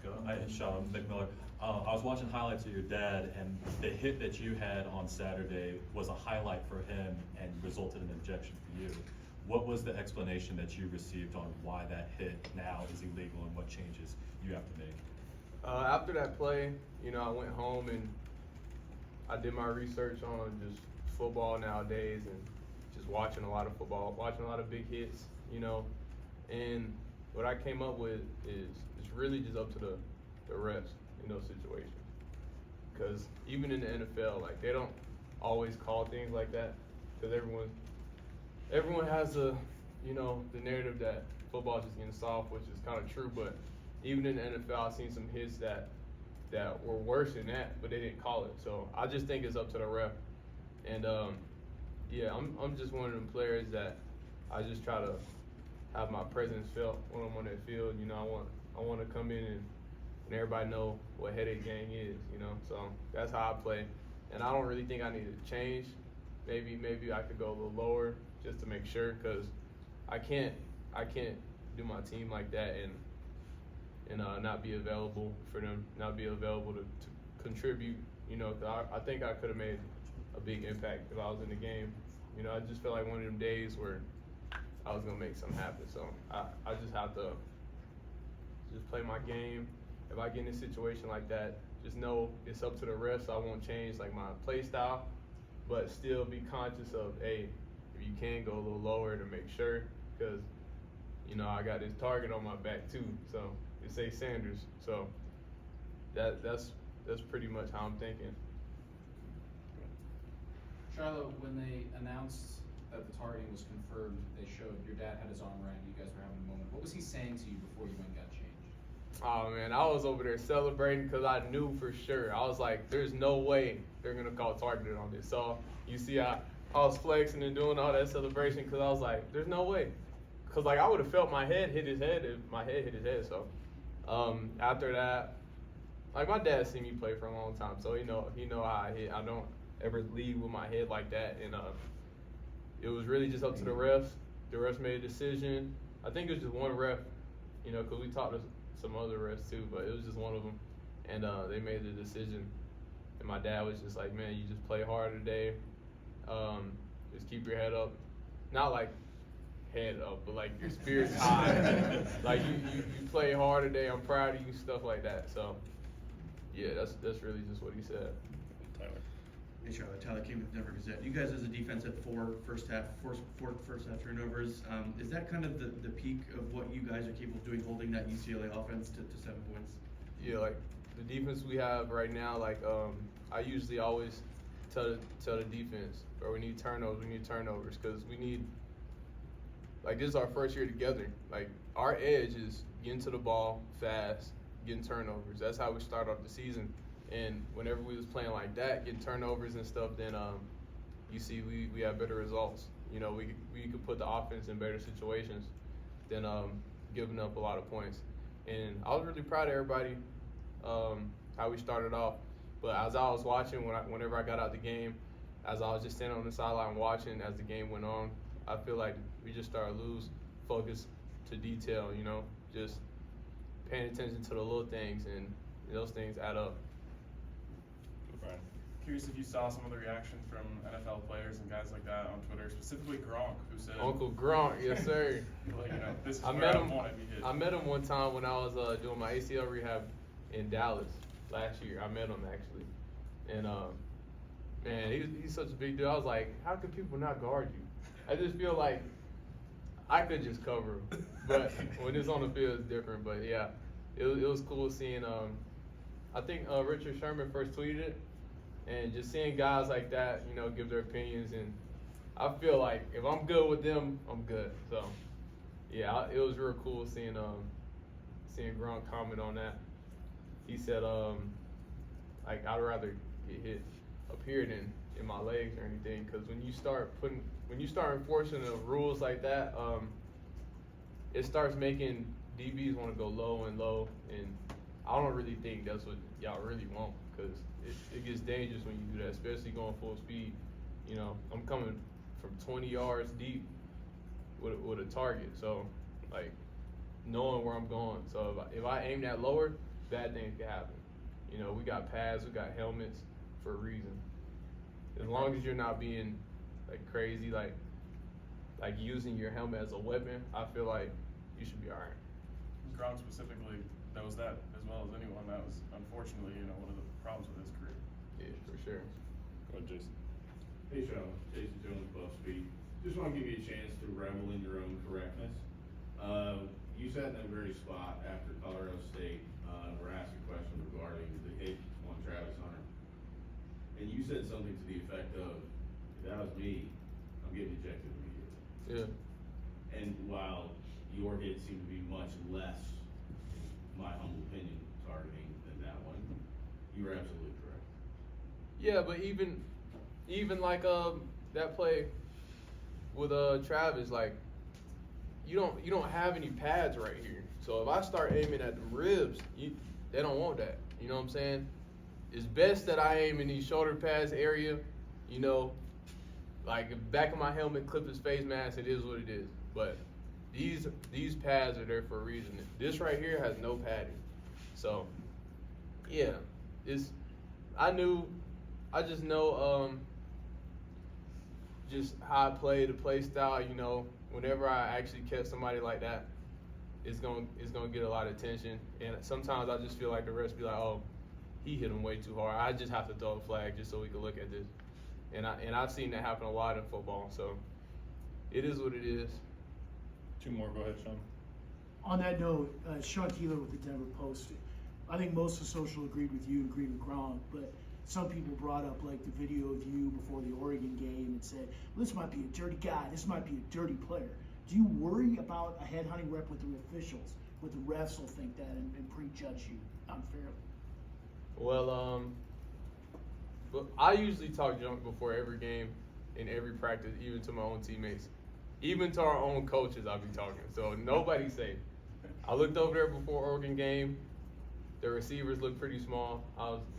Go. Hi, Sean McMiller. I was watching highlights of your dad, and the hit that you had on Saturday was a highlight for him and resulted in an ejection for you. What was the explanation that you received on why that hit now is illegal and what changes you have to make? After that play, I went home and I did my research on just football nowadays and just watching a lot of football, watching a lot of big hits, and what I came up with is it's really just up to the refs in those situations. Because even in the NFL, like they don't always call things like that because everyone has the narrative that football is just getting soft, which is kind of true. But even in the NFL, I've seen some hits that were worse than that, but they didn't call it. So I just think it's up to the ref. And yeah, I'm just one of them players that I just try to have my presence felt when I'm on that field. I want to come in and everybody know what headache gang is. So that's how I play. And I don't really think I need to change. Maybe I could go a little lower just to make sure, because I can't do my team like that and not be available for them, not be available to contribute. 'Cause I think I could have made a big impact if I was in the game. I just felt like one of them days where I was gonna make something happen. So I just have to just play my game. If I get in a situation like that, just know it's up to the rest. So I won't change like my play style, but still be conscious of, hey, if you can go a little lower to make sure, because I got this target on my back too. So it say Sanders. So that's pretty much how I'm thinking. Shilo, when they announced that the targeting was confirmed, they showed your dad had his arm around you, you guys were having a moment. What was he saying to you before you went and got changed? Oh man, I was over there celebrating because I knew for sure. I was like, there's no way they're gonna call targeted on this. So you see, I was flexing and doing all that celebration because I was like, there's no way. Because like I would have felt my head hit his head if my head hit his head. So after that, like my dad seen me play for a long time, so he know how I hit. I don't ever lead with my head like that, and it was really just up to the refs. The refs made a decision. I think it was just one ref, because we talked to some other refs too, but it was just one of them, and they made the decision. And my dad was just like, man, you just play hard today. Just keep your head up, not like head up, but like your spirit's high. Like you play hard today. I'm proud of you, stuff like that. So yeah, that's really just what he said. Tyler. Hey Charlotte, Tyler King with Denver Gazette. You guys as a defense at four first half turnovers. Is that kind of the peak of what you guys are capable of doing, holding that UCLA offense to 7 points? Yeah, like the defense we have right now, like I usually always tell the defense, bro, we need turnovers, because we need, like, this is our first year together. Like, our edge is getting to the ball fast, getting turnovers. That's how we start off the season. And whenever we was playing like that, getting turnovers and stuff, then you see we have better results. We could put the offense in better situations than giving up a lot of points. And I was really proud of everybody, how we started off. But as I was watching, whenever I got out the game, as I was just standing on the sideline watching as the game went on, I feel like we just started to lose focus to detail, just paying attention to the little things, and those things add up. Brian. Curious if you saw some of the reaction from NFL players and guys like that on Twitter, specifically Gronk, who said, Uncle Gronk, yes sir. like, this is I where met I him. want to be hit. I met him one time when I was doing my ACL rehab in Dallas last year. I met him actually, and man, he's such a big dude. I was like, how can people not guard you? I just feel like I could just cover him, but when it's on the field, it's different. But yeah, it was cool seeing. I think Richard Sherman first tweeted it, and just seeing guys like that, give their opinions, and I feel like if I'm good with them, I'm good. So yeah, it was real cool seeing Gronk comment on that. He said, like, I'd rather get hit up here than in my legs or anything, because when you start enforcing the rules like that, it starts making DBs want to go low and low, and I don't really think that's what y'all really want, because it gets dangerous when you do that, especially going full speed. I'm coming from 20 yards deep with a target, so like knowing where I'm going. So if I aim that lower, bad things can happen. You know, we got pads, we got helmets for a reason. As long as you're not being like crazy, like using your helmet as a weapon, I feel like you should be alright. Gronk specifically knows that as well as anyone. That was unfortunately, one of the problems with his career. Yeah, for sure. Go ahead, Jason. Hey, Sean. Jason Jones, Buff Speed. Just want to give you a chance to revel in your own correctness. You sat in that very spot after Colorado State were asked a question regarding the hit on Travis Hunter. And you said something to the effect of, if that was me, I'm getting ejected immediately. Yeah. And while your hit seemed to be much less, in my humble opinion, targeting than that one, you were absolutely correct. Yeah, but even like that play with Travis, like you don't have any pads right here. So if I start aiming at the ribs, they don't want that. You know what I'm saying? It's best that I aim in these shoulder pads area, like back of my helmet, clip his face mask, it is what it is. But these pads are there for a reason. This right here has no padding. So yeah, I just know just how I play, the play style, whenever I actually catch somebody like that, it's gonna get a lot of attention. And sometimes I just feel like the refs be like, oh, he hit him way too hard. I just have to throw a flag just so we can look at this. And I've seen that happen a lot in football. So it is what it is. Two more. Go ahead, Sean. On that note, Sean Keeler with the Denver Post. I think most of social agreed with you, agreed with Gronk, but some people brought up like the video of you before the Oregon game and said, well, this might be a dirty guy, this might be a dirty player. Do you worry about a headhunting rep with the officials, with the refs will think that and prejudge you unfairly? Well, but I usually talk junk before every game, in every practice, even to my own teammates. Even to our own coaches, I'll be talking. So nobody's safe. I looked over there before Oregon game. The receivers look pretty small.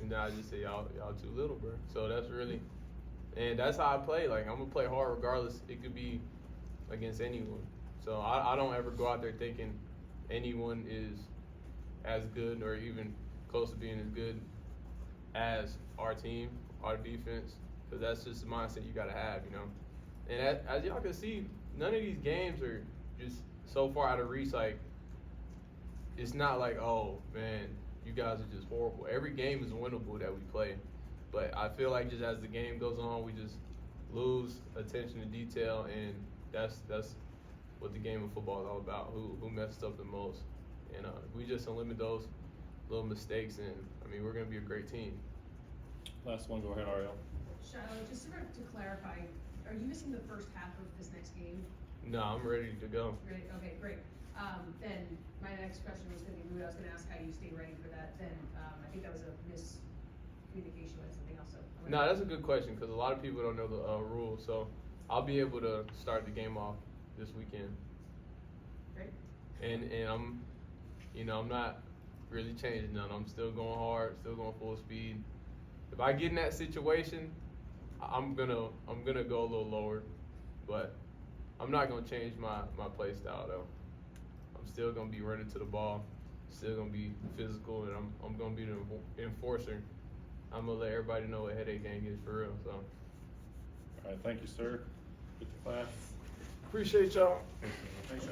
And then I just say, y'all too little, bro. So that's how I play. Like, I'm gonna play hard regardless. It could be against anyone. So I don't ever go out there thinking anyone is as good or even close to being as good as our team, our defense, because that's just the mindset you gotta have, And as y'all can see, none of these games are just so far out of reach. Like, it's not like, oh man, you guys are just horrible. Every game is winnable that we play, but I feel like just as the game goes on, we just lose attention to detail, and that's what the game of football is all about. Who messed up the most, and we just eliminate those little mistakes, and we're gonna be a great team. Last one. Go ahead, Ariel. Shilo, just sort of to clarify, are you missing the first half of this next game? No, I'm ready to go. Ready? Okay, great. Then my next question was going to be, I was going to ask how you stay ready for that. Then I think that was a miscommunication with something else. So No, that's a good question because a lot of people don't know the rules. So I'll be able to start the game off this weekend. Great. And I'm not really changing none. I'm still going hard, still going full speed. If I get in that situation, I'm gonna go a little lower, but I'm not gonna change my play style though. I'm still gonna be running to the ball, still gonna be physical, and I'm gonna be the enforcer. I'm gonna let everybody know what headache gang is for real. So, All right. Thank you, sir. With the class. appreciate y'all. Thanks, Sean.